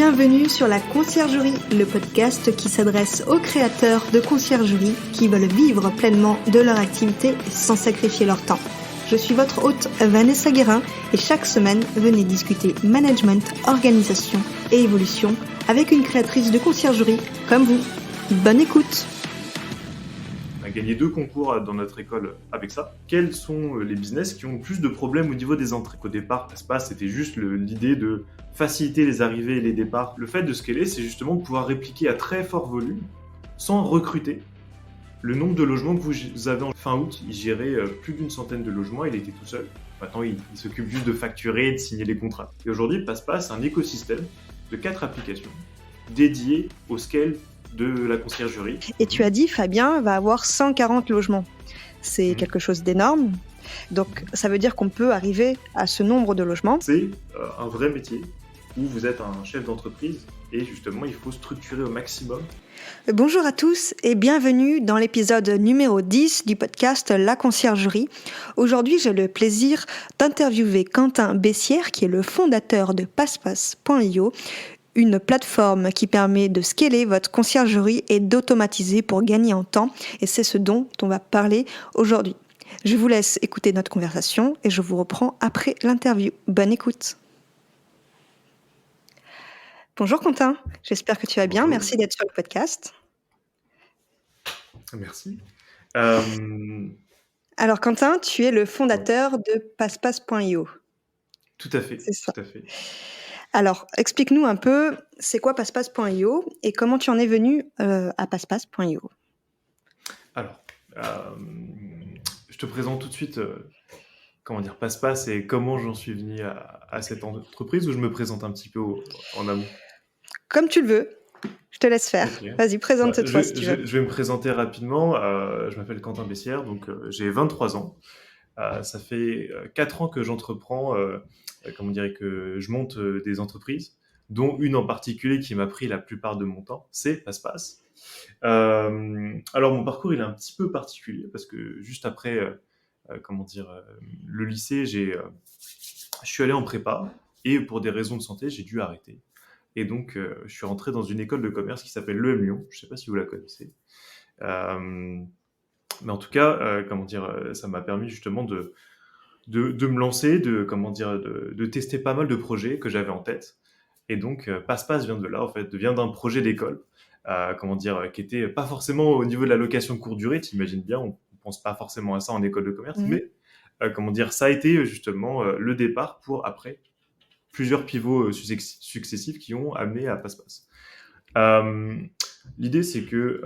Bienvenue sur la Conciergerie, le podcast qui s'adresse aux créateurs de conciergerie qui veulent vivre pleinement de leur activité sans sacrifier leur temps. Je suis votre hôte Vanessa Guérin et chaque semaine, venez discuter management, organisation et évolution avec une créatrice de conciergerie comme vous. Bonne écoute! On a gagné 2 concours dans notre école avec ça. Quels sont les business qui ont le plus de problèmes au niveau des entrées? Au départ, Passepass, c'était juste l'idée de faciliter les arrivées et les départs. Le fait de scaler, c'est justement de pouvoir répliquer à très fort volume, sans recruter. Le nombre de logements que vous avez en fin août, il gérait plus d'une centaine de logements, il était tout seul. Maintenant, il s'occupe juste de facturer et de signer les contrats. Et aujourd'hui, Passepass, c'est un écosystème de 4 applications dédiées au scale de la conciergerie. Et tu as dit, Fabien va avoir 140 logements. C'est quelque chose d'énorme. Donc, ça veut dire qu'on peut arriver à ce nombre de logements. C'est un vrai métier où vous êtes un chef d'entreprise et justement, il faut structurer au maximum. Bonjour à tous et bienvenue dans l'épisode numéro 10 du podcast La Conciergerie. Aujourd'hui, j'ai le plaisir d'interviewer Quentin Bessières, qui est le fondateur de Passepass.io, une plateforme qui permet de scaler votre conciergerie et d'automatiser pour gagner en temps. Et c'est ce dont on va parler aujourd'hui. Je vous laisse écouter notre conversation et je vous reprends après l'interview. Bonne écoute. Bonjour Quentin, j'espère que tu vas bien. Bonjour. Merci d'être sur le podcast. Merci. Alors Quentin, tu es le fondateur de Passepass.io. Tout à fait. C'est ça. Tout à fait. Alors, explique-nous un peu, c'est quoi Passepass.io et comment tu en es venu à Passepass.io? Alors, je te présente tout de suite Passepass et comment j'en suis venu à cette entreprise, ou je me présente un petit peu en amont? Comme tu le veux, je te laisse faire. Okay. Vas-y, présente-toi si tu veux. Je vais me présenter rapidement. Je m'appelle Quentin Bessières, donc j'ai 23 ans. Ça fait 4 ans que j'entreprends, que je monte des entreprises, dont une en particulier qui m'a pris la plupart de mon temps, c'est Passepass. Alors mon parcours il est un petit peu particulier parce que juste après le lycée, je suis allé en prépa et pour des raisons de santé, j'ai dû arrêter. Et donc, je suis rentré dans une école de commerce qui s'appelle l'EM Lyon. Je ne sais pas si vous la connaissez. Mais en tout cas, ça m'a permis justement de me lancer, de tester pas mal de projets que j'avais en tête. Et donc, Passepass vient de là, en fait, vient d'un projet d'école, qui était pas forcément au niveau de la location courte durée. T'imagines bien, on pense pas forcément à ça en école de commerce, mais ça a été justement le départ pour après plusieurs pivots successifs qui ont amené à Passepass. L'idée, c'est que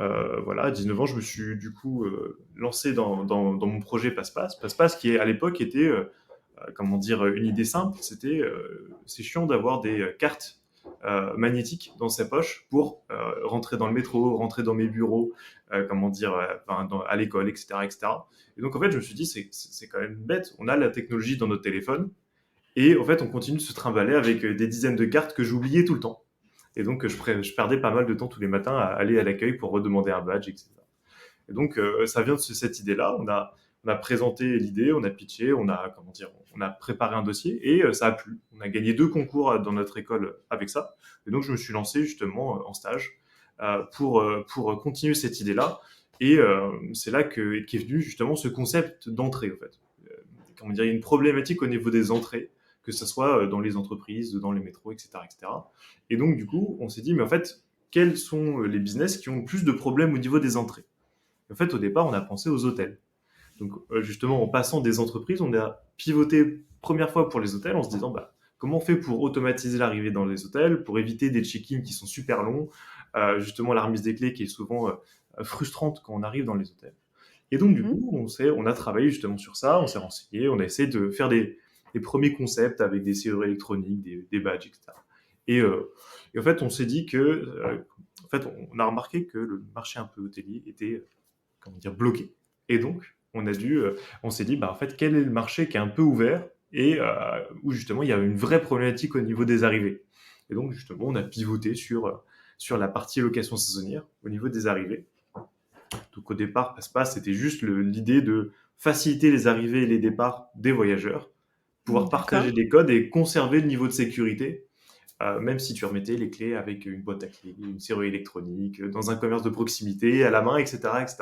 à 19 ans, je me suis du coup lancé dans mon projet Passepass. Passepass qui à l'époque était une idée simple. C'était c'est chiant d'avoir des cartes magnétiques dans sa poche pour rentrer dans le métro, rentrer dans mes bureaux, à l'école, etc., etc. Et donc en fait, je me suis dit c'est quand même bête. On a la technologie dans notre téléphone. Et en fait, on continue de se trimballer avec des dizaines de cartes que j'oubliais tout le temps. Et donc, je perdais pas mal de temps tous les matins à aller à l'accueil pour redemander un badge, etc. Et donc, ça vient de cette idée-là. On a présenté l'idée, on a pitché, on a préparé un dossier et ça a plu. On a gagné 2 concours dans notre école avec ça. Et donc, je me suis lancé justement en stage pour continuer cette idée-là. Et c'est là qu'est venu justement ce concept d'entrée, en fait. Il y a une problématique au niveau des entrées, que ce soit dans les entreprises, dans les métros, etc., etc. Et donc, du coup, on s'est dit, mais en fait, quels sont les business qui ont le plus de problèmes au niveau des entrées? En fait, au départ, on a pensé aux hôtels. Donc, justement, en passant des entreprises, on a pivoté première fois pour les hôtels en se disant, comment on fait pour automatiser l'arrivée dans les hôtels, pour éviter des check-in qui sont super longs, justement la remise des clés qui est souvent frustrante quand on arrive dans les hôtels. Et donc, du coup, on a travaillé justement sur ça, on s'est renseigné, on a essayé de faire des premiers concepts avec des serrures électroniques, des badges, etc. Et en fait, on s'est dit que, on a remarqué que le marché un peu hôtelier était, bloqué. Et donc, on s'est dit, en fait, quel est le marché qui est un peu ouvert et où justement il y a une vraie problématique au niveau des arrivées. Et donc, justement, on a pivoté sur la partie location saisonnière au niveau des arrivées. Donc, au départ, Passepass, c'était juste l'idée de faciliter les arrivées et les départs des voyageurs, pouvoir partager des codes et conserver le niveau de sécurité même si tu remettais les clés avec une boîte à clés, une serrure électronique, dans un commerce de proximité, à la main, etc. etc.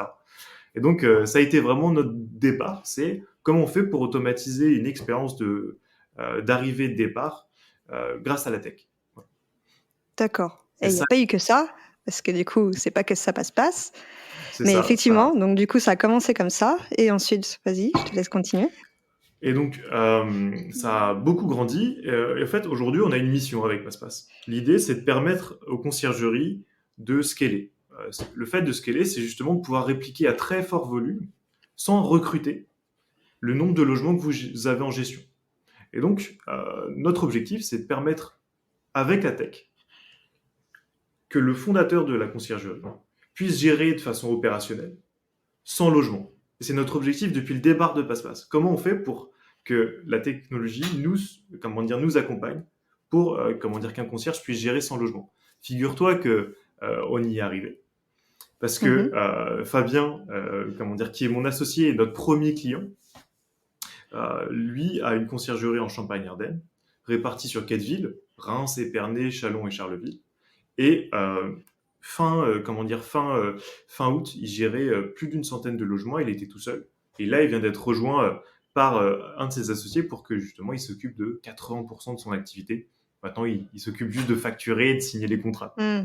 Et donc, ça a été vraiment notre départ, c'est comment on fait pour automatiser une expérience d'arrivée et de départ grâce à la tech. Voilà. D'accord. C'est Et il n'y a ça, pas eu que ça, parce que du coup, c'est pas que ça passe. c'est Mais ça. effectivement, donc du coup, ça a commencé comme ça. Et ensuite, vas-y, je te laisse continuer. Et donc, ça a beaucoup grandi. Et en fait, aujourd'hui, on a une mission avec PassePass. L'idée, c'est de permettre aux conciergeries de scaler. Le fait de scaler, c'est justement de pouvoir répliquer à très fort volume, sans recruter, le nombre de logements que vous avez en gestion. Et donc, notre objectif, c'est de permettre, avec la tech, que le fondateur de la conciergerie puisse gérer de façon opérationnelle, sans logement. Et c'est notre objectif depuis le départ de PassePass. Comment on fait pour que la technologie nous accompagne pour qu'un concierge puisse gérer sans logement. Figure-toi que on y est arrivé parce que Mhm. Fabien, qui est mon associé et notre premier client, lui a une conciergerie en Champagne-Ardenne, répartie sur 4 villes, Reims, Épernay, Châlons et Charleville. Et fin août, il gérait plus d'une centaine de logements. Il était tout seul. Et là, il vient d'être rejoint par un de ses associés pour que justement il s'occupe de 80% de son activité. Maintenant, il s'occupe juste de facturer et de signer les contrats. Hmm.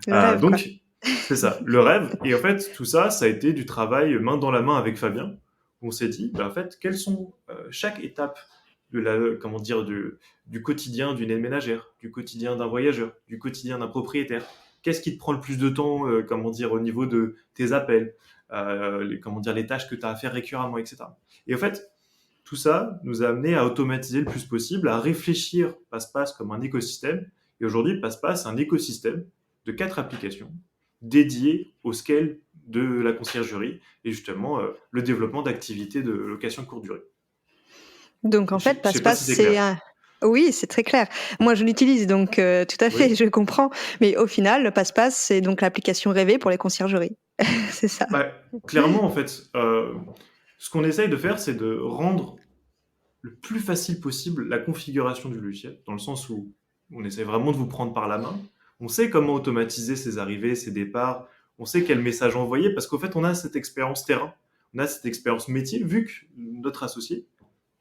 Le rêve, quoi. Donc, c'est ça, le rêve. Et en fait, tout ça, ça a été du travail main dans la main avec Fabien. On s'est dit, en fait, quelles sont chaque étape du quotidien d'une aide-ménagère, du quotidien d'un voyageur, du quotidien d'un propriétaire. Qu'est-ce qui te prend le plus de temps, au niveau de tes appels, les tâches que tu as à faire récurremment, etc. Et en fait, tout ça nous a amené à automatiser le plus possible, à réfléchir PassePass comme un écosystème. Et aujourd'hui, PassePass, c'est un écosystème de 4 applications dédiées au scale de la conciergerie et justement le développement d'activités de location courte durée. Donc en Je fait, ne sais pas passe-passe, si c'est clair. c'est un... Oui, c'est très clair. Moi, je l'utilise, donc tout à fait, Oui. je comprends. Mais au final, le passe-passe, c'est donc l'application rêvée pour les conciergeries. C'est ça. Bah, clairement, en fait, ce qu'on essaye de faire, c'est de rendre le plus facile possible la configuration du logiciel, dans le sens où on essaie vraiment de vous prendre par la main. On sait comment automatiser ses arrivées, ses départs, on sait quel message envoyer, parce qu'en fait, on a cette expérience terrain, on a cette expérience métier, vu que notre associé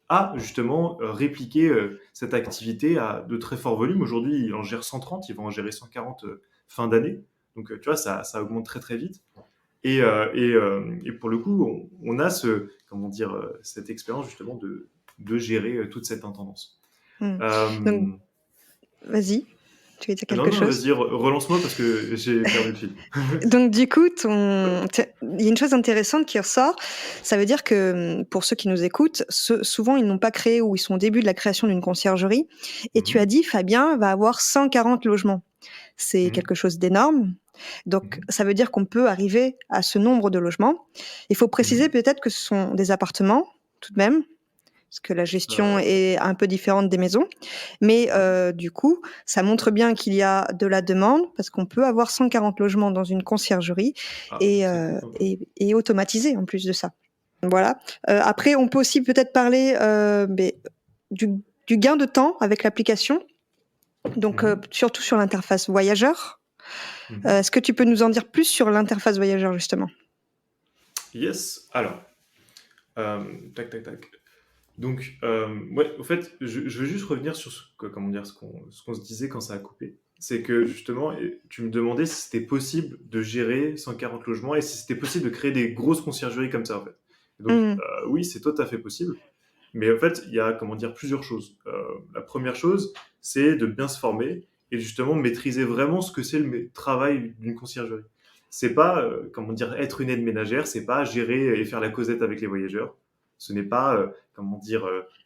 a justement répliqué cette activité à de très forts volumes. Aujourd'hui, il en gère 130, il va en gérer 140 fin d'année. Donc, tu vois, ça augmente très très vite. Et pour le coup, on a cette expérience justement de gérer toute cette intendance. Hmm. Donc, Euh, vas-y, tu veux dire non, quelque non, chose? vas-y, relance-moi parce que j'ai perdu le fil. Donc du coup, il y a une chose intéressante qui ressort. Ça veut dire que pour ceux qui nous écoutent, souvent ils n'ont pas créé ou ils sont au début de la création d'une conciergerie. Et tu as Mhm, dit, Fabien va avoir 140 logements. C'est mhm, quelque chose d'énorme. Donc mhm, ça veut dire qu'on peut arriver à ce nombre de logements. Il faut préciser mhm. peut-être que ce sont des appartements tout de même, parce que la gestion Euh, est un peu différente des maisons. Mais ouais. du coup, ça montre bien qu'il y a de la demande parce qu'on peut avoir 140 logements dans une conciergerie Ah, c'est top, hein. et automatiser en plus de ça. Voilà. Après, on peut aussi peut-être parler du, du gain de temps avec l'application. Donc, Mhm, surtout sur l'interface voyageur. mhm. Est-ce que tu peux nous en dire plus sur l'interface voyageur, justement? Yes, alors, tac, tac, tac. Donc, ouais, au fait, je veux juste revenir sur ce qu'on se disait quand ça a coupé. C'est que justement, tu me demandais si c'était possible de gérer 140 logements et si c'était possible de créer des grosses conciergeries comme ça, en fait. Et donc, Mmh. oui, c'est tout à fait possible. Mais en fait, il y a, plusieurs choses. La première chose, c'est de bien se former et justement maîtriser vraiment ce que c'est le travail d'une conciergerie. C'est pas, être une aide ménagère, c'est pas gérer et faire la causette avec les voyageurs. Ce n'est pas,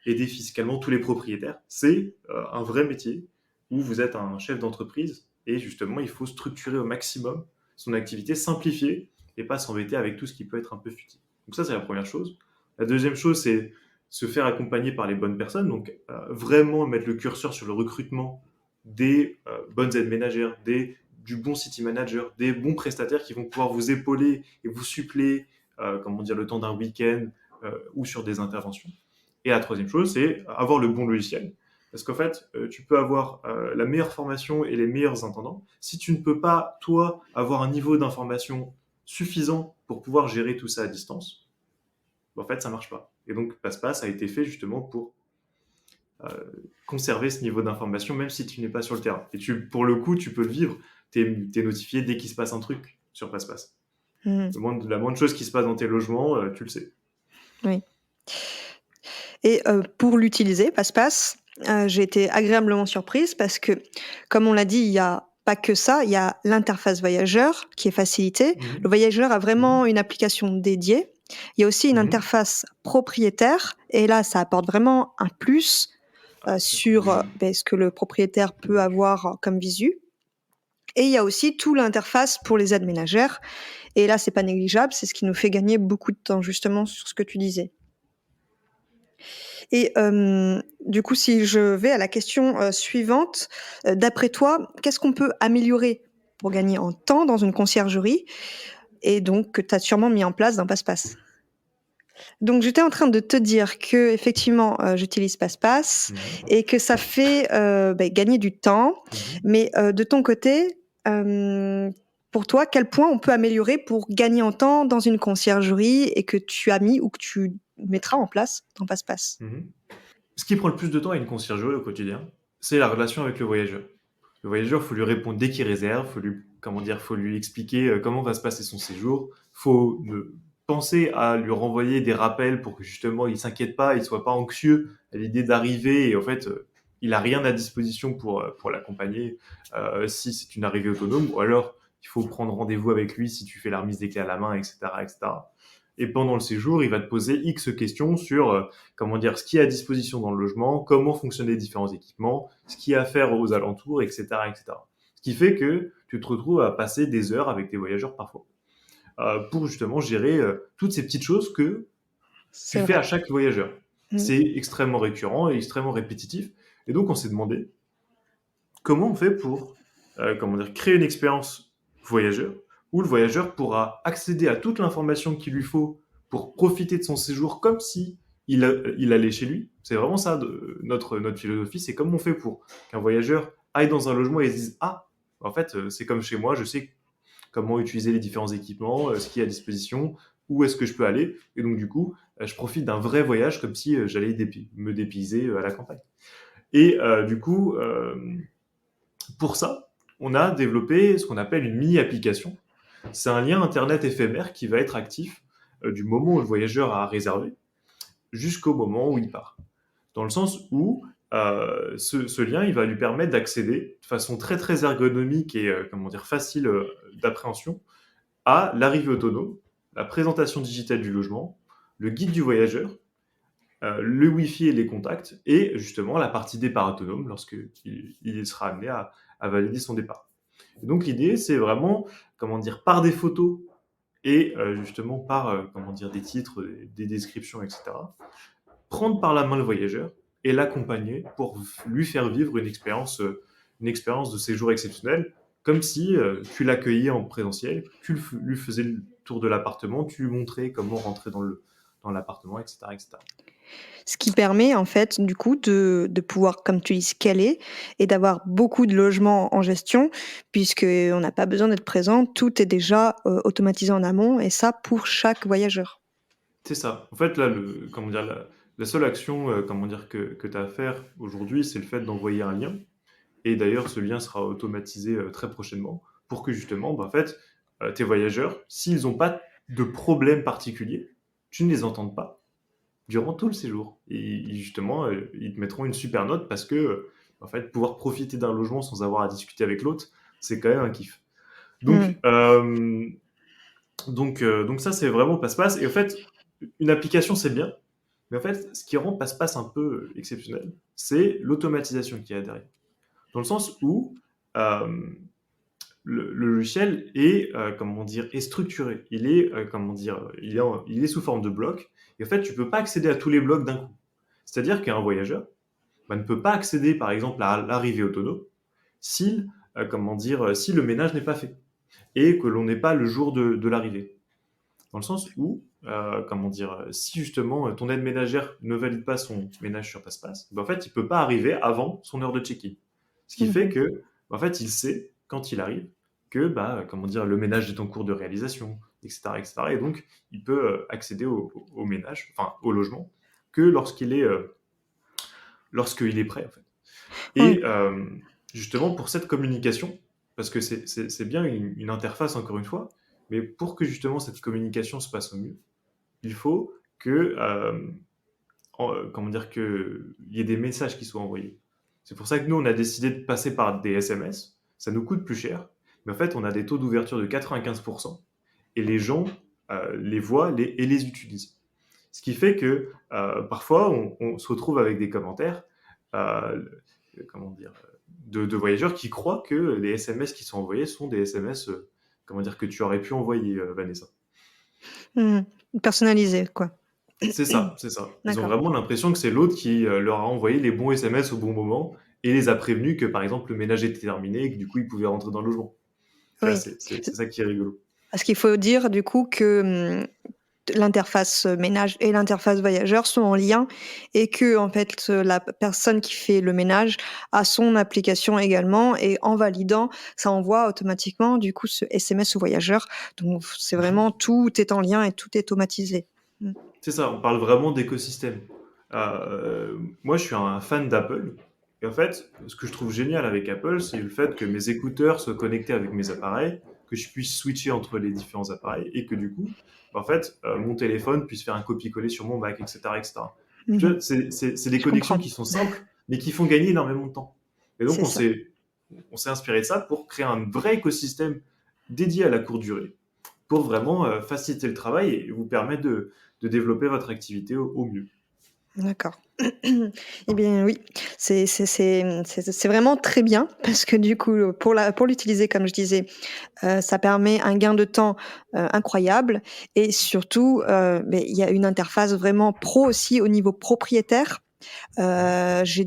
aider fiscalement tous les propriétaires. C'est un vrai métier où vous êtes un chef d'entreprise et justement, il faut structurer au maximum son activité, simplifier et pas s'embêter avec tout ce qui peut être un peu futile. Donc ça, c'est la première chose. La deuxième chose, c'est se faire accompagner par les bonnes personnes, donc vraiment mettre le curseur sur le recrutement des bonnes aides ménagères, du bon city manager, des bons prestataires qui vont pouvoir vous épauler et vous suppléer, le temps d'un week-end ou sur des interventions. Et la troisième chose, c'est avoir le bon logiciel. Parce qu'en fait, tu peux avoir la meilleure formation et les meilleurs intendants. Si tu ne peux pas, toi, avoir un niveau d'information suffisant pour pouvoir gérer tout ça à distance, en fait, ça marche pas. Et donc, Passe-Passe a été fait justement pour euh, conserver ce niveau d'information, même si tu n'es pas sur le terrain. Et pour le coup, tu peux le vivre. Tu es notifié dès qu'il se passe un truc sur Passe-Passe. Mhm. La moindre chose qui se passe dans tes logements, tu le sais. Oui. Et pour l'utiliser, Passe-Passe, j'ai été agréablement surprise parce que, comme on l'a dit, il n'y a pas que ça, il y a l'interface voyageur qui est facilitée. Le voyageur a vraiment une application dédiée. Il y a aussi une interface propriétaire et là, ça apporte vraiment un plus sur ce que le propriétaire peut avoir comme visu. Et il y a aussi tout l'interface pour les aides ménagères. Et là, c'est pas négligeable, c'est ce qui nous fait gagner beaucoup de temps, justement, sur ce que tu disais. Et du coup, si je vais à la question suivante, d'après toi, qu'est-ce qu'on peut améliorer pour gagner en temps dans une conciergerie et donc que tu as sûrement mis en place dans Passe-Passe? Donc, j'étais en train de te dire que effectivement, j'utilise Passe-Passe et que ça fait gagner du temps. Mais de ton côté, pour toi, quel point on peut améliorer pour gagner en temps dans une conciergerie et que tu as mis ou que tu mettras en place dans Passe-Passe? Ce qui prend le plus de temps à une conciergerie au quotidien, c'est la relation avec le voyageur. Le voyageur, il faut lui répondre dès qu'il réserve, faut lui expliquer comment va se passer son séjour, faut penser à lui renvoyer des rappels pour que justement il s'inquiète pas, il soit pas anxieux à l'idée d'arriver et en fait il a rien à disposition pour l'accompagner si c'est une arrivée autonome ou alors il faut prendre rendez-vous avec lui si tu fais la remise des clés à la main, etc., etc. Et pendant le séjour, il va te poser X questions sur ce qui est à disposition dans le logement, comment fonctionnent les différents équipements, ce qu'il y a à faire aux alentours, etc., etc. Ce qui fait que tu te retrouves à passer des heures avec tes voyageurs parfois pour justement gérer toutes ces petites choses que tu fais à chaque voyageur. C'est extrêmement récurrent et extrêmement répétitif. Et donc, on s'est demandé comment on fait pour créer une expérience voyageur où le voyageur pourra accéder à toute l'information qu'il lui faut pour profiter de son séjour comme si il allait chez lui. C'est vraiment ça notre philosophie. C'est comment on fait pour qu'un voyageur aille dans un logement et se dise ah, en fait, c'est comme chez moi, je sais comment utiliser les différents équipements, ce qui est à disposition, où est-ce que je peux aller. Et donc, du coup, je profite d'un vrai voyage comme si j'allais me dépayser à la campagne. Et du coup, pour ça, on a développé ce qu'on appelle une mini-application. C'est un lien Internet éphémère qui va être actif du moment où le voyageur a réservé jusqu'au moment où il part. Dans le sens où ce lien, il va lui permettre d'accéder de façon très très ergonomique et facile d'appréhension à l'arrivée autonome, la présentation digitale du logement, le guide du voyageur, le Wi-Fi et les contacts, et justement la partie départ autonome lorsqu'il sera amené à valider son départ. Et donc l'idée, c'est vraiment, par des photos et justement par des titres, des descriptions, etc., prendre par la main le voyageur et l'accompagner pour lui faire vivre une expérience de séjour exceptionnelle, comme si tu l'accueillais en présentiel, tu lui faisais le tour de l'appartement, tu lui montrais comment rentrer dans l'appartement, etc., etc. Ce qui permet en fait du coup de pouvoir, comme tu dis, scaler et d'avoir beaucoup de logements en gestion puisqu'on n'a pas besoin d'être présent, tout est déjà automatisé en amont et ça pour chaque voyageur. C'est ça. En fait, là, la seule action que tu as à faire aujourd'hui, c'est le fait d'envoyer un lien. Et d'ailleurs, ce lien sera automatisé très prochainement pour que justement, tes voyageurs, s'ils n'ont pas de problème particulier, tu ne les entendes pas durant tout le séjour. Et justement, ils te mettront une super note parce que, pouvoir profiter d'un logement sans avoir à discuter avec l'autre, c'est quand même un kiff. Donc ça, c'est vraiment Passe-Passe. Et en fait, une application, c'est bien. Mais en fait, ce qui rend Passe-Passe un peu exceptionnel, c'est l'automatisation qu'il y a derrière. Dans le sens où le logiciel est, est structuré. Il est sous forme de blocs. Et en fait, tu ne peux pas accéder à tous les blocs d'un coup. C'est-à-dire qu'un voyageur ne peut pas accéder, par exemple, à l'arrivée autonome si le ménage n'est pas fait et que l'on n'est pas le jour de l'arrivée. dans le sens où, comment dire, si justement ton aide ménagère ne valide pas son ménage sur Passe-Passe, ben, en fait, il peut pas arriver avant son heure de check-in. Ce qui fait Mhm. que, en fait, il sait, quand il arrive, que, bah, comment dire, le ménage est en cours de réalisation, etc., etc. Et donc, il peut accéder au ménage, enfin, au logement, que lorsqu'il est prêt, en fait. Oui. Et justement, pour cette communication, parce que c'est bien une interface, encore une fois, mais pour que justement cette communication se passe au mieux, il faut que, comment dire, qu'il y ait des messages qui soient envoyés. C'est pour ça que nous, on a décidé de passer par des SMS. Ça nous coûte plus cher, mais en fait, on a des taux d'ouverture de 95%, et les gens les voient et les utilisent. Ce qui fait que parfois, on se retrouve avec des commentaires, euh, comment dire, de voyageurs qui croient que les SMS qui sont envoyés sont des SMS, comment dire, que tu aurais pu envoyer, Vanessa. Mhm. Personnalisé, quoi. C'est ça, c'est ça. Ils ont D'accord. vraiment l'impression que c'est l'autre qui leur a envoyé les bons SMS au bon moment et les a prévenus que, par exemple, le ménage était terminé et que du coup, ils pouvaient rentrer dans le logement. Tu vois, Oui. c'est ça qui est rigolo. Parce qu'il faut dire du coup que l'interface ménage et l'interface voyageur sont en lien et que en fait la personne qui fait le ménage a son application également et en validant, ça envoie automatiquement du coup ce SMS au voyageur. Donc c'est vraiment tout est en lien et tout est automatisé. Mm. C'est ça, on parle vraiment d'écosystème. Moi, je suis un fan d'Apple. Et en fait, ce que je trouve génial avec Apple, c'est le fait que mes écouteurs soient connectés avec mes appareils, que je puisse switcher entre les différents appareils et que du coup, en fait, mon téléphone puisse faire un copier-coller sur mon Mac, etc., etc. Tu Mhm. vois, c'est des Je connexions comprends, qui sont simples, mais qui font gagner énormément de temps. Et donc, c'est ça. on s'est inspiré de ça pour créer un vrai écosystème dédié à la courte durée pour vraiment faciliter le travail et vous permettre de développer votre activité au mieux. D'accord. Eh bien oui, c'est vraiment très bien parce que du coup, pour l'utiliser comme je disais, ça permet un gain de temps, incroyable et surtout, beh, il y a une interface vraiment pro aussi au niveau propriétaire. J'ai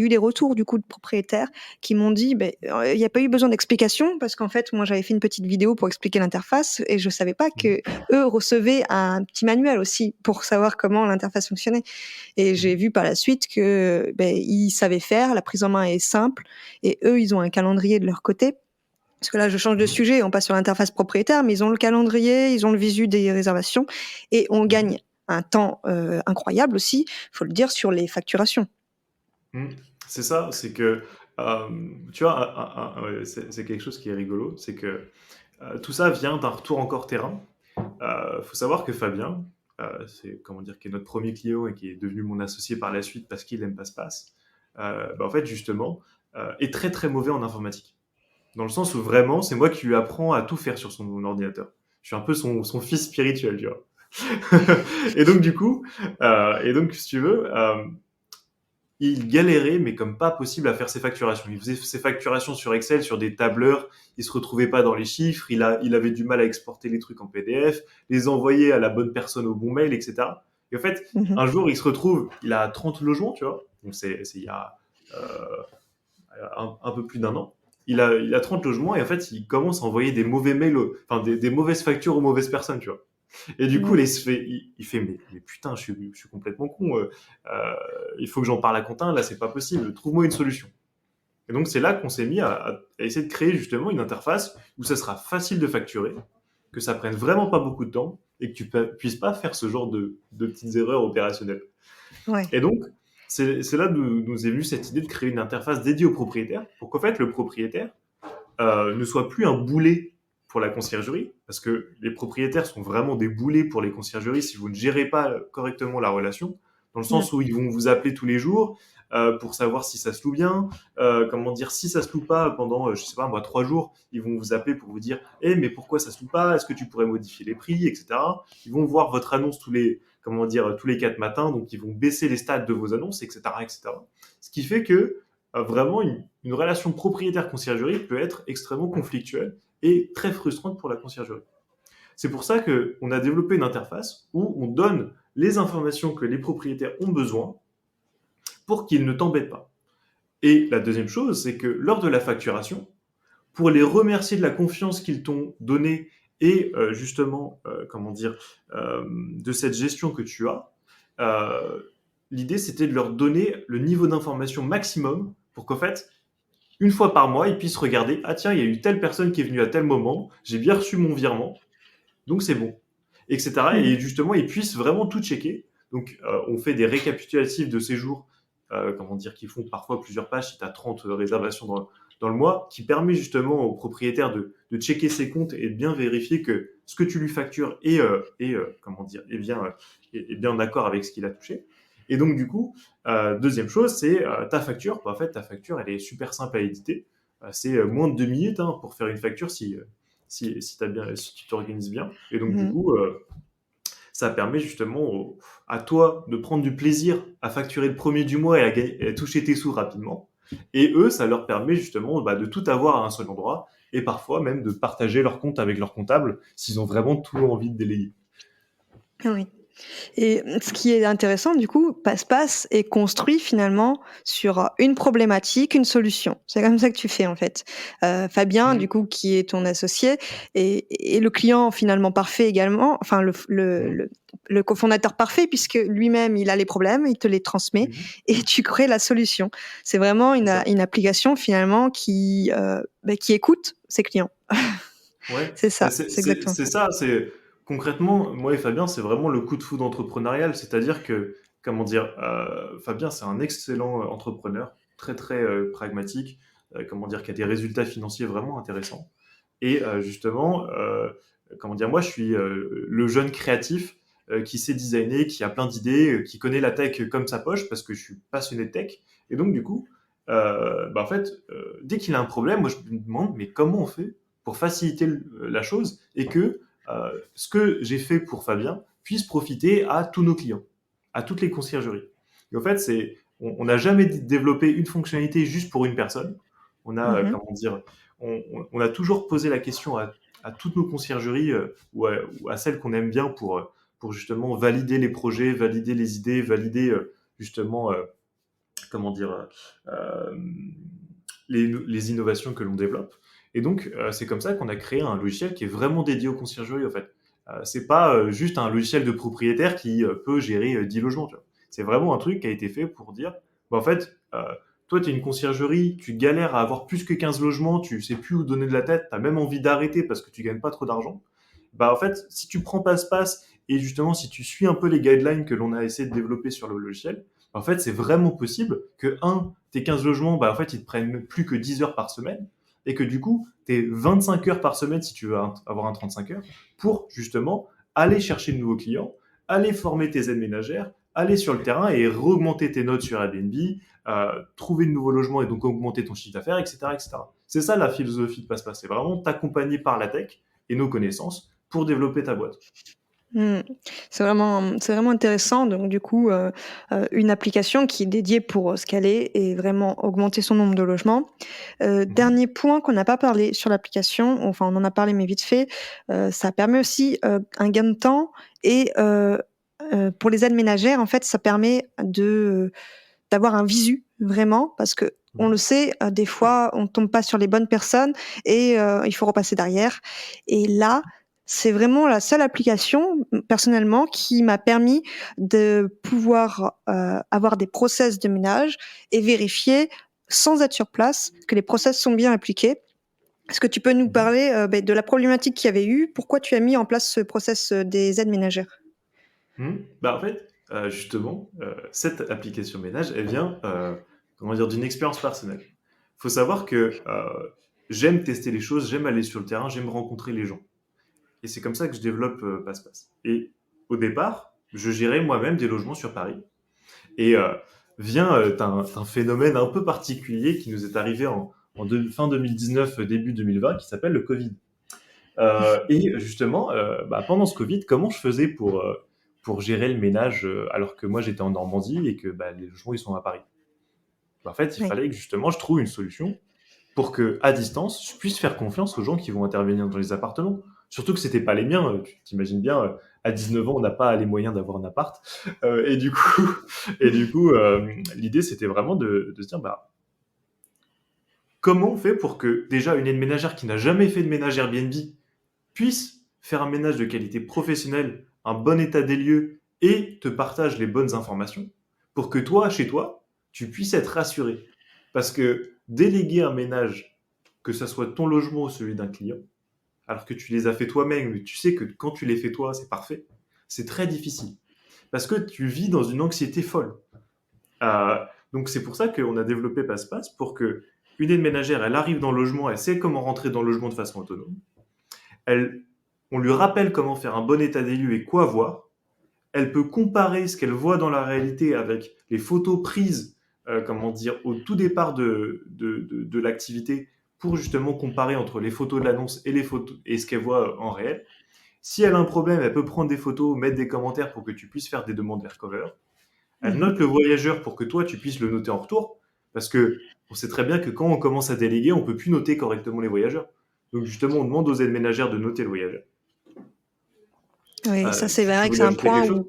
eu des retours du coup de propriétaires qui m'ont dit, ben, il n'y a pas eu besoin d'explication parce qu'en fait, moi, j'avais fait une petite vidéo pour expliquer l'interface et je savais pas que eux recevaient un petit manuel aussi pour savoir comment l'interface fonctionnait. Et j'ai vu par la suite que ben, ils savaient faire, la prise en main est simple et eux, ils ont un calendrier de leur côté. Parce que là, je change de sujet, on passe sur l'interface propriétaire, mais ils ont le calendrier, ils ont le visu des réservations, et on gagne un temps incroyable aussi, faut le dire, sur les facturations. Mm. C'est ça, c'est que, tu vois, ouais, c'est quelque chose qui est rigolo, c'est que tout ça vient d'un retour encore terrain. Faut savoir que Fabien, c'est comment dire, qui est notre premier client et qui est devenu mon associé par la suite parce qu'il aime Passe-Passe, bah, en fait, justement, est très très mauvais en informatique. Dans le sens où vraiment, c'est moi qui lui apprends à tout faire sur son ordinateur. Je suis un peu son fils spirituel, tu vois. Et donc, du coup, si tu veux, il galérait, mais comme pas possible, à faire ses facturations. Il faisait ses facturations sur Excel, sur des tableurs, il se retrouvait pas dans les chiffres, il avait du mal à exporter les trucs en PDF, les envoyer à la bonne personne au bon mail, etc. Et en fait, Mhm. un jour, il se retrouve, il a 30 logements, tu vois, donc c'est il y a un peu plus d'un an. Il a 30 logements et en fait, il commence à envoyer des mauvais mails, enfin des mauvaises factures aux mauvaises personnes, tu vois. Et du coup, Mhm. là, il fait, mais putain, je suis complètement con. Il faut que j'en parle à Quentin. Là, c'est pas possible. Trouve-moi une solution. Et donc, c'est là qu'on s'est mis à essayer de créer justement une interface où ça sera facile de facturer, que ça prenne vraiment pas beaucoup de temps et que tu puisses pas faire ce genre de petites erreurs opérationnelles. Ouais. Et donc, c'est là d'où nous est venue cette idée de créer une interface dédiée au propriétaire pour qu'en fait, le propriétaire ne soit plus un boulet pour la conciergerie, parce que les propriétaires sont vraiment des boulets pour les conciergeries si vous ne gérez pas correctement la relation, dans le Mhm. sens où ils vont vous appeler tous les jours pour savoir si ça se loue bien, comment dire, si ça se loue pas pendant, je sais pas moi, 3 jours, ils vont vous appeler pour vous dire, mais pourquoi ça se loue pas, est-ce que tu pourrais modifier les prix, etc. Ils vont voir votre annonce comment dire, tous les 4 matins, donc ils vont baisser les stats de vos annonces, etc., etc. Ce qui fait que vraiment une relation propriétaire-conciergerie peut être extrêmement conflictuelle et très frustrante pour la conciergerie. C'est pour ça qu'on a développé une interface où on donne les informations que les propriétaires ont besoin pour qu'ils ne t'embêtent pas. Et la deuxième chose, c'est que lors de la facturation, pour les remercier de la confiance qu'ils t'ont donnée et justement, comment dire, de cette gestion que tu as, euh, l'idée c'était de leur donner le niveau d'information maximum pour qu'en fait, une fois par mois, ils puissent regarder, ah tiens, il y a eu telle personne qui est venue à tel moment, j'ai bien reçu mon virement, donc c'est bon, etc. Mhm. Et justement, ils puissent vraiment tout checker. Donc, on fait des récapitulatifs de séjours, comment dire, qui font parfois plusieurs pages si tu as 30 réservations dans le mois, qui permet justement au propriétaire de checker ses comptes et de bien vérifier que ce que tu lui factures comment dire, est bien en accord avec ce qu'il a touché. Et donc, du coup, deuxième chose, c'est ta facture. Bah, en fait, ta facture, elle est super simple à éditer. C'est moins de 2 minutes hein, pour faire une facture si tu t'organises bien. Et donc, du Mhm. coup, ça permet justement à toi de prendre du plaisir à facturer le premier du mois et à toucher tes sous rapidement. Et eux, ça leur permet justement de tout avoir à un seul endroit et parfois même de partager leur compte avec leur comptable s'ils ont vraiment tout envie de déléguer. Oui. Et ce qui est intéressant, du coup, Passe-Passe est construit finalement sur une problématique, une solution. C'est comme ça que tu fais en fait. Fabien, du Mmh, coup, qui est ton associé, et le client finalement parfait également, enfin mmh, le cofondateur parfait, puisque lui-même, il a les problèmes, il te les transmet, mmh. et tu crées la solution. C'est vraiment C'est ça. une application finalement qui écoute ses clients. Ouais, C'est bah, ça, c'est exactement c'est ça. ça, c'est concrètement, moi et Fabien, c'est vraiment le coup de foudre entrepreneurial, c'est-à-dire que, comment dire, Fabien, c'est un excellent entrepreneur, très très pragmatique, comment dire, qui a des résultats financiers vraiment intéressants. Et justement, comment dire, moi, je suis le jeune créatif qui sait designer, qui a plein d'idées, qui connaît la tech comme sa poche parce que je suis passionné de tech. Et donc, du coup, bah, en fait, dès qu'il a un problème, moi, je me demande, mais comment on fait pour faciliter la chose et que ce que j'ai fait pour Fabien puisse profiter à tous nos clients, à toutes les conciergeries. Et en fait, on n'a jamais développé une fonctionnalité juste pour une personne. On a, Mhm. comment dire, on a toujours posé la question à toutes nos conciergeries ou à celles qu'on aime bien pour justement valider les projets, valider les idées, valider justement, comment dire, euh, les innovations que l'on développe. Et donc, c'est comme ça qu'on a créé un logiciel qui est vraiment dédié aux conciergeries, en fait. C'est pas juste un logiciel de propriétaire qui peut gérer 10 logements, tu vois. C'est vraiment un truc qui a été fait pour dire, bah, en fait, toi, tu es une conciergerie, tu galères à avoir plus que 15 logements, tu sais plus où donner de la tête, tu as même envie d'arrêter parce que tu gagnes pas trop d'argent. Bah, en fait, si tu prends Passe-Passe et justement, si tu suis un peu les guidelines que l'on a essayé de développer sur le logiciel, en fait, c'est vraiment possible que, tes 15 logements, bah, en fait, ils te prennent plus que 10 heures par semaine et que du coup, tes 25 heures par semaine, si tu veux avoir un 35 heures, pour justement aller chercher de nouveaux clients, aller former tes aides ménagères, aller sur le terrain et augmenter tes notes sur Airbnb, trouver de nouveaux logements et donc augmenter ton chiffre d'affaires, etc., etc. C'est ça la philosophie de Passe-Passe, c'est vraiment t'accompagner par la tech et nos connaissances pour développer ta boîte. Mmh. C'est vraiment intéressant. Donc du coup, une application qui est dédiée pour scaler et vraiment augmenter son nombre de logements. Mhm. Dernier point qu'on n'a pas parlé sur l'application, enfin on en a parlé mais vite fait, ça permet aussi un gain de temps et pour les aides ménagères, en fait, ça permet d'avoir un visu vraiment parce que on le sait, des fois, on tombe pas sur les bonnes personnes et il faut repasser derrière. Et là, c'est vraiment la seule application, personnellement, qui m'a permis de pouvoir avoir des process de ménage et vérifier sans être sur place que les process sont bien appliqués. Est-ce que tu peux nous Mhm. parler de la problématique qu'il y avait eu? Pourquoi tu as mis en place ce process des aides ménagères? Bah, en fait, justement, cette application ménage, elle vient, comment dire, d'une expérience personnelle. Il faut savoir que j'aime tester les choses, j'aime aller sur le terrain, j'aime rencontrer les gens. Et c'est comme ça que je développe Passe-Passe. Et au départ, je gérais moi-même des logements sur Paris. Et vient un phénomène un peu particulier qui nous est arrivé fin 2019, début 2020, qui s'appelle le Covid. Et justement, bah, pendant ce Covid, comment je faisais pour gérer le ménage alors que moi j'étais en Normandie et que bah, les logements ils sont à Paris. Bah, en fait, il Oui. fallait que justement je trouve une solution pour que à distance, je puisse faire confiance aux gens qui vont intervenir dans les appartements. Surtout que c'était pas les miens. Tu t'imagines bien, à 19 ans, on n'a pas les moyens d'avoir un appart. Et du coup, l'idée c'était vraiment de se dire, bah, comment on fait pour que déjà une aide ménagère qui n'a jamais fait de ménage Airbnb puisse faire un ménage de qualité professionnelle, un bon état des lieux et te partage les bonnes informations pour que toi, chez toi, tu puisses être rassuré. Parce que déléguer un ménage, que ce soit ton logement ou celui d'un client, alors que tu les as fait toi-même, mais tu sais que quand tu les fais toi, c'est parfait, c'est très difficile. Parce que tu vis dans une anxiété folle. Euh, donc c'est pour ça qu'on a développé Passe-Passe pour que une aide ménagère, elle arrive dans le logement, elle sait comment rentrer dans le logement de façon autonome. Elle, on lui rappelle comment faire un bon état des lieux et quoi voir. Elle peut comparer ce qu'elle voit dans la réalité avec les photos prises, comment dire, au tout départ de l'activité pour justement comparer entre les photos de l'annonce et les photos et ce qu'elle voit en réel. Si elle a un problème, elle peut prendre des photos, mettre des commentaires pour que tu puisses faire des demandes vers cover. Elle Mhm. note le voyageur pour que toi, tu puisses le noter en retour. Parce que on sait très bien que quand on commence à déléguer, on peut plus noter correctement les voyageurs. Donc justement, on demande aux aides ménagères de noter le voyageur. Oui, ça c'est Tu vrai que c'est voulais un ajouter quelque point chose? où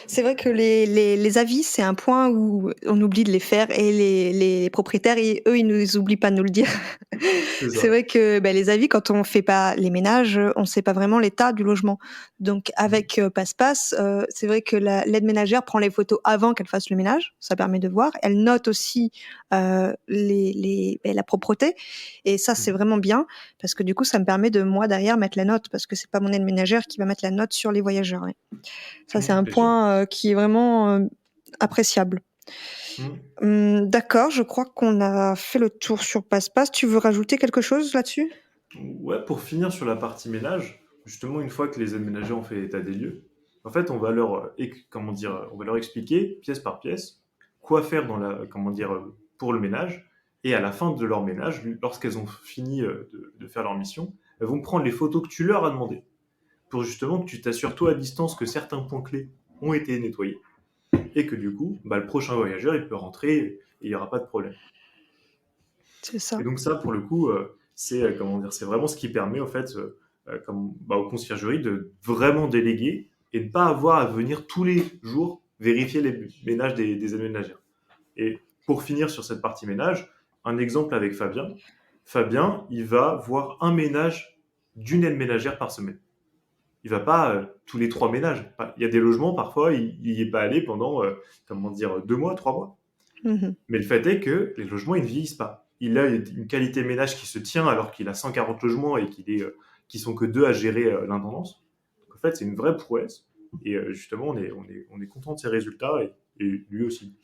c'est vrai que les avis, c'est un point où on oublie de les faire et les propriétaires, eux, ils nous oublient pas de nous le dire. C'est C'est ça. vrai que les avis, quand on fait pas les ménages, on ne sait pas vraiment l'état du logement. Donc avec Passe-Passe, c'est vrai que l'aide ménagère prend les photos avant qu'elle fasse le ménage, ça permet de voir. Elle note aussi la propreté et ça c'est vraiment bien parce que du coup ça me permet de moi derrière mettre la note parce que c'est pas mon aide ménagère qui va mettre la note sur les voyageurs. Ouais. Ça c'est un Bien sûr. point qui est vraiment appréciable. Mm. D'accord, je crois qu'on a fait le tour sur Passe-Passe. Tu veux rajouter quelque chose là-dessus? Ouais, pour finir sur la partie ménage, justement, une fois que les aides ménagères ont fait l'état des lieux, en fait, on va leur, comment dire, on va leur expliquer pièce par pièce quoi faire dans la, comment dire, pour le ménage. Et à la fin de leur ménage, lorsqu'elles ont fini de faire leur mission, elles vont prendre les photos que tu leur as demandées pour justement que tu t'assures toi à distance que certains points clés ont été nettoyés et que du coup, bah, le prochain voyageur, il peut rentrer et il n'y aura pas de problème. C'est Et ça. donc ça, pour le coup, c'est comment dire, c'est vraiment ce qui permet en fait, aux conciergeries de vraiment déléguer et de ne pas avoir à venir tous les jours vérifier les ménages des aides ménagères. Et pour finir sur cette partie ménage, un exemple avec Fabien. Fabien, il va voir un ménage d'une aide ménagère par semaine. Il va pas tous les 3 ménages. Il y a des logements, parfois, il n'y est pas allé pendant, comment dire, 2 mois, 3 mois. Mhm. Mais le fait est que les logements, ils ne vieillissent pas. Il a une qualité ménage qui se tient alors qu'il a 140 logements et qui sont que deux à gérer l'intendance. Donc en fait, c'est une vraie prouesse. Et justement, on est content de ces résultats et lui aussi.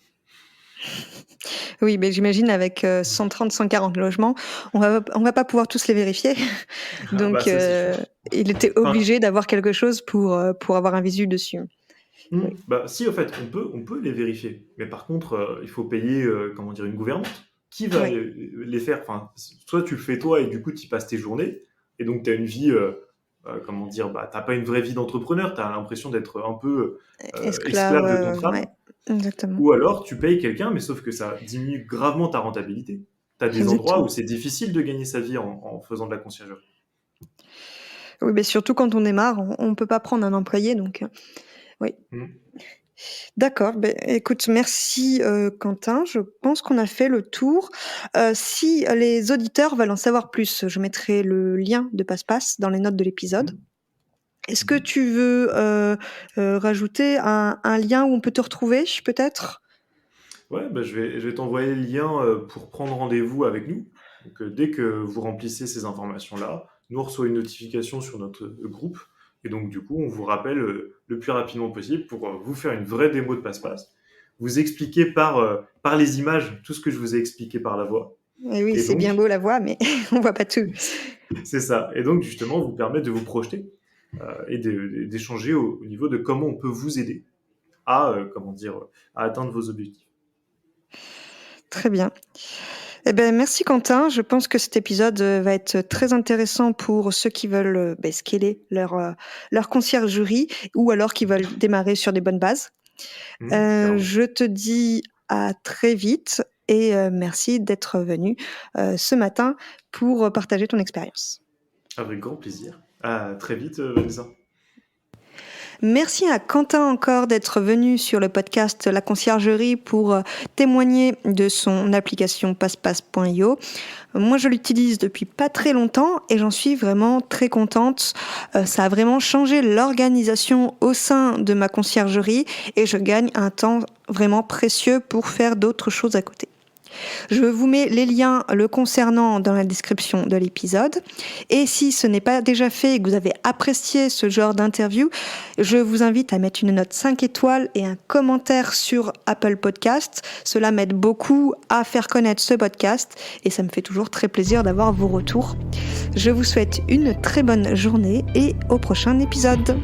Oui, mais j'imagine avec 130, 140 logements, on va pas pouvoir tous les vérifier. Ah bah Donc, ça, c'est sûr. il était Enfin, obligé d'avoir quelque chose pour avoir un visu dessus. Oui. bah si, en fait, on peut les vérifier. Mais par contre, il faut payer, comment dire, une gouvernante. Qui va Ouais, les faire? Enfin, soit tu le fais toi et du coup, tu y passes tes journées. Et donc, tu as une vie, comment dire, bah, t'as pas une vraie vie d'entrepreneur. Tu as l'impression d'être un peu esclave, esclave de ton ouais, travail. exactement. Ou alors, tu payes quelqu'un, mais sauf que ça diminue gravement ta rentabilité. Tu as des endroits où Exactement. c'est difficile de gagner sa vie en faisant de la conciergerie. Oui, mais surtout quand on démarre, on peut pas prendre un employé, donc oui. Mm. D'accord, écoute, merci Quentin. Je pense qu'on a fait le tour. Si les auditeurs veulent en savoir plus, je mettrai le lien de Passe-Passe dans les notes de l'épisode. Mm. Est-ce que Mhm. tu veux rajouter un lien où on peut te retrouver, peut-être? Ouais, bah, je vais t'envoyer le lien pour prendre rendez-vous avec nous. Donc, dès que vous remplissez ces informations-là, nous on reçoit une notification sur notre groupe. Et donc, du coup, on vous rappelle le plus rapidement possible pour vous faire une vraie démo de passe-passe, vous expliquer par les images tout ce que je vous ai expliqué par la voix. Eh oui, Et c'est bien donc, beau la voix, mais on voit pas tout. c'est ça. Et donc, justement, vous permet de vous projeter et d'échanger au niveau de comment on peut vous aider à, comment dire, à atteindre vos objectifs. Très bien. Eh ben, merci Quentin. Je pense que cet épisode va être très intéressant pour ceux qui veulent scaler leur conciergerie ou alors qui veulent démarrer sur des bonnes bases. Clairement. Je te dis à très vite et merci d'être venu ce matin pour partager ton expérience. Avec grand plaisir. À très vite, Vanessa. Merci à Quentin encore d'être venu sur le podcast La Conciergerie pour témoigner de son application PassePass.io. Moi, je l'utilise depuis pas très longtemps et j'en suis vraiment très contente. Ça a vraiment changé l'organisation au sein de ma conciergerie et je gagne un temps vraiment précieux pour faire d'autres choses à côté. Je vous mets les liens le concernant dans la description de l'épisode. Et si ce n'est pas déjà fait et que vous avez apprécié ce genre d'interview, je vous invite à mettre une note 5 étoiles et un commentaire sur Apple Podcast. Cela m'aide beaucoup à faire connaître ce podcast et ça me fait toujours très plaisir d'avoir vos retours. Je vous souhaite une très bonne journée et au prochain épisode.